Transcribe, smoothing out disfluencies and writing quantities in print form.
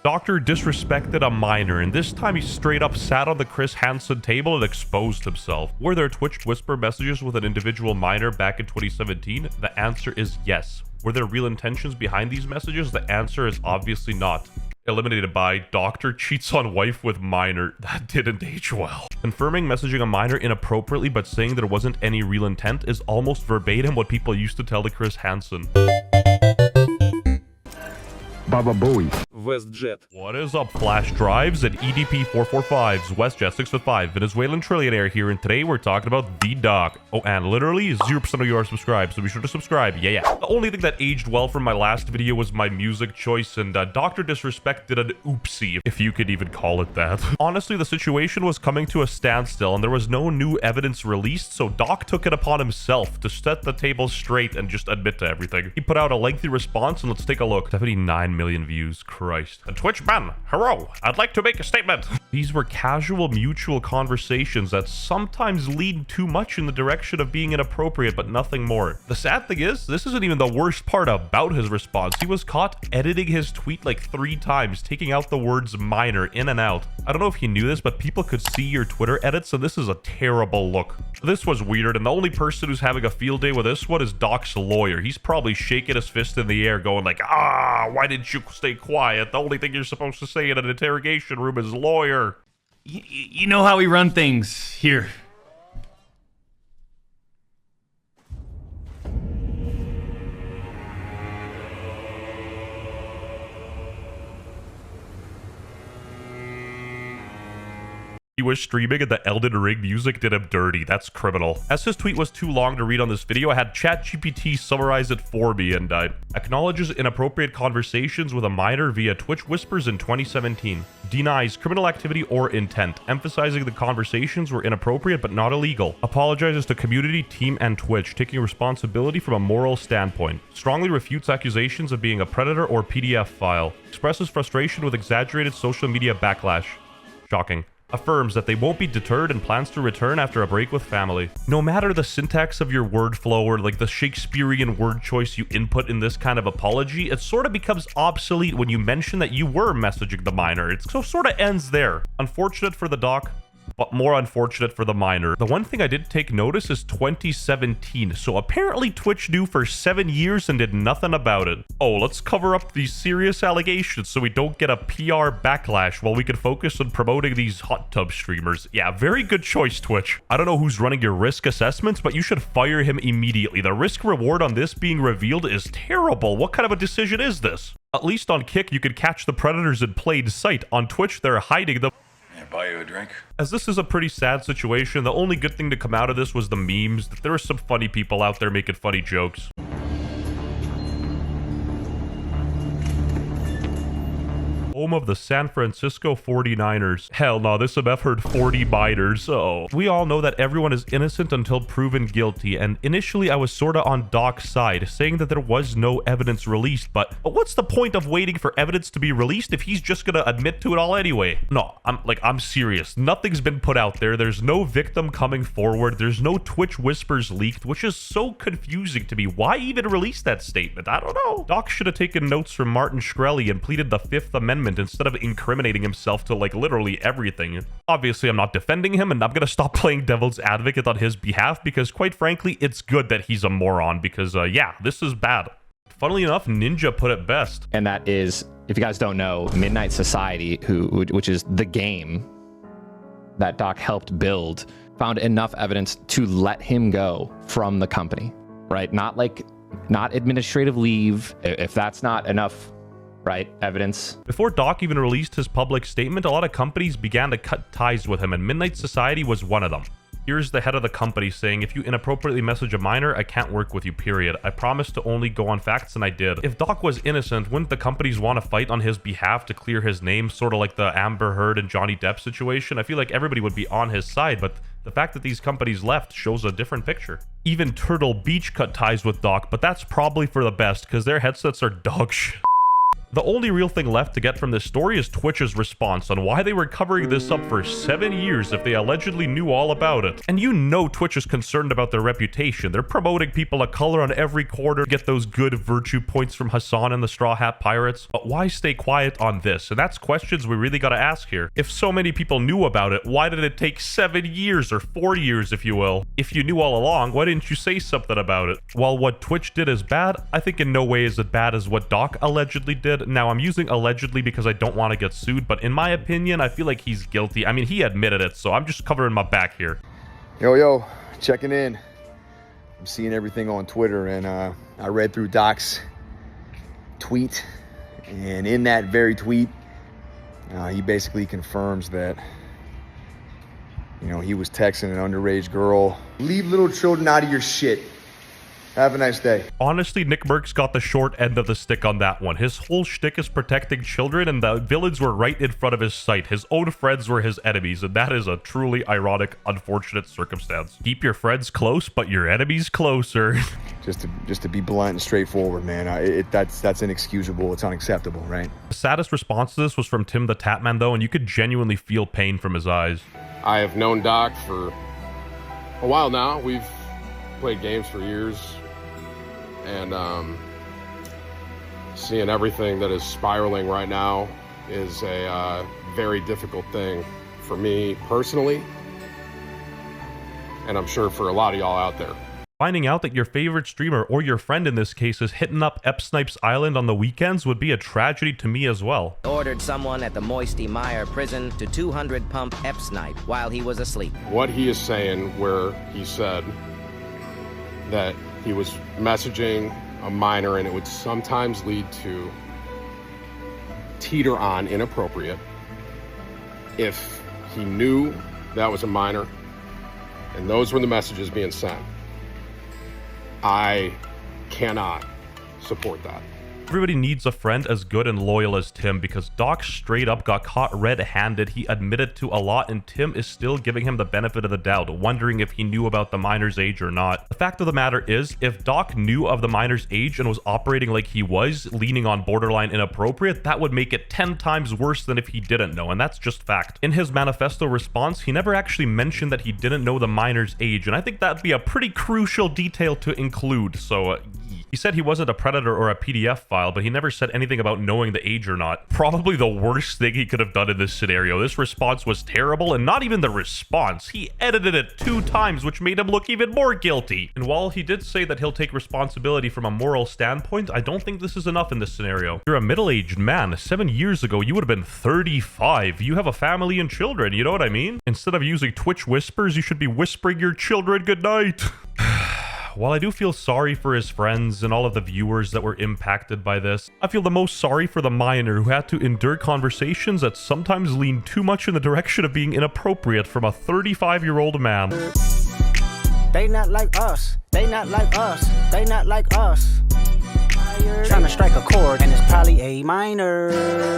Doctor disrespected a minor, and this time he straight up sat on the Chris Hansen table and exposed himself. Were there Twitch whisper messages with an individual minor back in 2017? The answer is yes. Were there real intentions behind these messages? The answer is obviously not. Eliminated by Doctor cheats on wife with minor. That didn't age well. Confirming messaging a minor inappropriately but saying there wasn't any real intent is almost verbatim what people used to tell to Chris Hansen. Baba Bowie. WestJett. What is up, flash drives and EDP 445s? WestJett 6'5", Venezuelan trillionaire here, and today we're talking about the Doc. Oh, and literally 0% of you are subscribed, so be sure to subscribe. Yeah. The only thing that aged well from my last video was my music choice, and Dr. Disrespect did an oopsie, if you could even call it that. Honestly, the situation was coming to a standstill, and there was no new evidence released, so Doc took it upon himself to set the table straight and just admit to everything. He put out a lengthy response, and let's take a look. 79 million views. Christ. A Twitch ban. Hello. I'd like to make a statement. These were casual mutual conversations that sometimes lead too much in the direction of being inappropriate, but nothing more. The sad thing is, this isn't even the worst part about his response. He was caught editing his tweet like 3 times, taking out the words minor in and out. I don't know if you knew this, but people could see your Twitter edits, and this is a terrible look. This was weird, and the only person who's having a field day with this one is Doc's lawyer. He's probably shaking his fist in the air going like, why didn't you stay quiet? The only thing you're supposed to say in an interrogation room is lawyer. You know how we run things here. He was streaming and the Elden Ring music did him dirty. That's criminal. As his tweet was too long to read on this video, I had ChatGPT summarize it for me, and acknowledges inappropriate conversations with a minor via Twitch whispers in 2017. Denies criminal activity or intent, emphasizing the conversations were inappropriate but not illegal. Apologizes to community, team, and Twitch, taking responsibility from a moral standpoint. Strongly refutes accusations of being a predator or PDF file. Expresses frustration with exaggerated social media backlash. Shocking. Affirms that they won't be deterred and plans to return after a break with family. No matter the syntax of your word flow or like the Shakespearean word choice you input in this kind of apology, it sort of becomes obsolete when you mention that you were messaging the minor. It sort of ends there. Unfortunate for the Doc, but more unfortunate for the minor. The one thing I did take notice is 2017, so apparently Twitch knew for 7 years and did nothing about it. Oh, let's cover up these serious allegations so we don't get a PR backlash while we can focus on promoting these hot tub streamers. Yeah, very good choice, Twitch. I don't know who's running your risk assessments, but you should fire him immediately. The risk reward on this being revealed is terrible. What kind of a decision is this? At least on Kick, you could catch the predators in plain sight. On Twitch, they're hiding them. Can I buy you a drink? As this is a pretty sad situation, the only good thing to come out of this was the memes. There are some funny people out there making funny jokes. Home of the San Francisco 49ers. Hell no, this MF heard 40 minors. Oh. We all know that everyone is innocent until proven guilty, and initially I was sorta on Doc's side, saying that there was no evidence released, but what's the point of waiting for evidence to be released if he's just gonna admit to it all anyway? No, I'm serious. Nothing's been put out there. There's no victim coming forward. There's no Twitch whispers leaked, which is so confusing to me. Why even release that statement? I don't know. Doc should have taken notes from Martin Shkreli and pleaded the 5th Amendment instead of incriminating himself to like literally everything. Obviously, I'm not defending him, and I'm gonna stop playing devil's advocate on his behalf because quite frankly, it's good that he's a moron because yeah, this is bad. Funnily enough, Ninja put it best. And that is, if you guys don't know, Midnight Society, which is the game that Doc helped build, found enough evidence to let him go from the company, right? Not administrative leave, if that's not enough, right, evidence. Before Doc even released his public statement, a lot of companies began to cut ties with him, and Midnight Society was one of them. Here's the head of the company saying, if you inappropriately message a minor, I can't work with you, period. I promised to only go on facts, and I did. If Doc was innocent, wouldn't the companies want to fight on his behalf to clear his name, sort of like the Amber Heard and Johnny Depp situation? I feel like everybody would be on his side, but the fact that these companies left shows a different picture. Even Turtle Beach cut ties with Doc, but that's probably for the best, because their headsets are dog shit. The only real thing left to get from this story is Twitch's response on why they were covering this up for 7 years if they allegedly knew all about it. And you know Twitch is concerned about their reputation. They're promoting people of color on every corner to get those good virtue points from Hassan and the Straw Hat Pirates. But why stay quiet on this? And that's questions we really gotta ask here. If so many people knew about it, why did it take 7 years or 4 years, if you will? If you knew all along, why didn't you say something about it? While what Twitch did is bad, I think in no way is it bad as what Doc allegedly did. Now, I'm using allegedly because I don't want to get sued, but in my opinion, I feel like he's guilty. I mean, he admitted it, so I'm just covering my back here. Yo, checking in. I'm seeing everything on Twitter, and I read through Doc's tweet, and in that very tweet, he basically confirms that, you know, he was texting an underage girl. Leave little children out of your shit. Have a nice day. Honestly, Nick Merckx got the short end of the stick on that one. His whole shtick is protecting children, and the villains were right in front of his sight. His own friends were his enemies, and that is a truly ironic, unfortunate circumstance. Keep your friends close, but your enemies closer. Just to be blunt and straightforward, man. That's inexcusable. It's unacceptable, right? The saddest response to this was from Tim the Tatman, though, and you could genuinely feel pain from his eyes. I have known Doc for a while now. We've played games for years. And seeing everything that is spiraling right now is a very difficult thing for me personally, and I'm sure for a lot of y'all out there. Finding out that your favorite streamer, or your friend in this case, is hitting up Epsnipe's Island on the weekends would be a tragedy to me as well. Ordered someone at the Moisty Mire prison to 200 pump Epsnipe while he was asleep. What he is saying, where he said that he was messaging a minor and it would sometimes lead to teeter on inappropriate if he knew that was a minor and those were the messages being sent. I cannot support that. Everybody needs a friend as good and loyal as Tim, because Doc straight up got caught red-handed. He admitted to a lot, and Tim is still giving him the benefit of the doubt, wondering if he knew about the minor's age or not. The fact of the matter is, if Doc knew of the minor's age and was operating like he was, leaning on borderline inappropriate, that would make it 10 times worse than if he didn't know, and that's just fact. In his manifesto response, he never actually mentioned that he didn't know the minor's age, and I think that'd be a pretty crucial detail to include, so he said he wasn't a predator or a PDF file, but he never said anything about knowing the age or not. Probably the worst thing he could have done in this scenario. This response was terrible, and not even the response. He edited it 2 times, which made him look even more guilty. And while he did say that he'll take responsibility from a moral standpoint, I don't think this is enough in this scenario. You're a middle-aged man. 7 years ago, you would have been 35. You have a family and children, you know what I mean? Instead of using Twitch whispers, you should be whispering your children goodnight. While I do feel sorry for his friends and all of the viewers that were impacted by this, I feel the most sorry for the minor who had to endure conversations that sometimes lean too much in the direction of being inappropriate from a 35-year-old man. They not like us. They not like us. They not like us. Trying to strike a chord and it's probably A minor.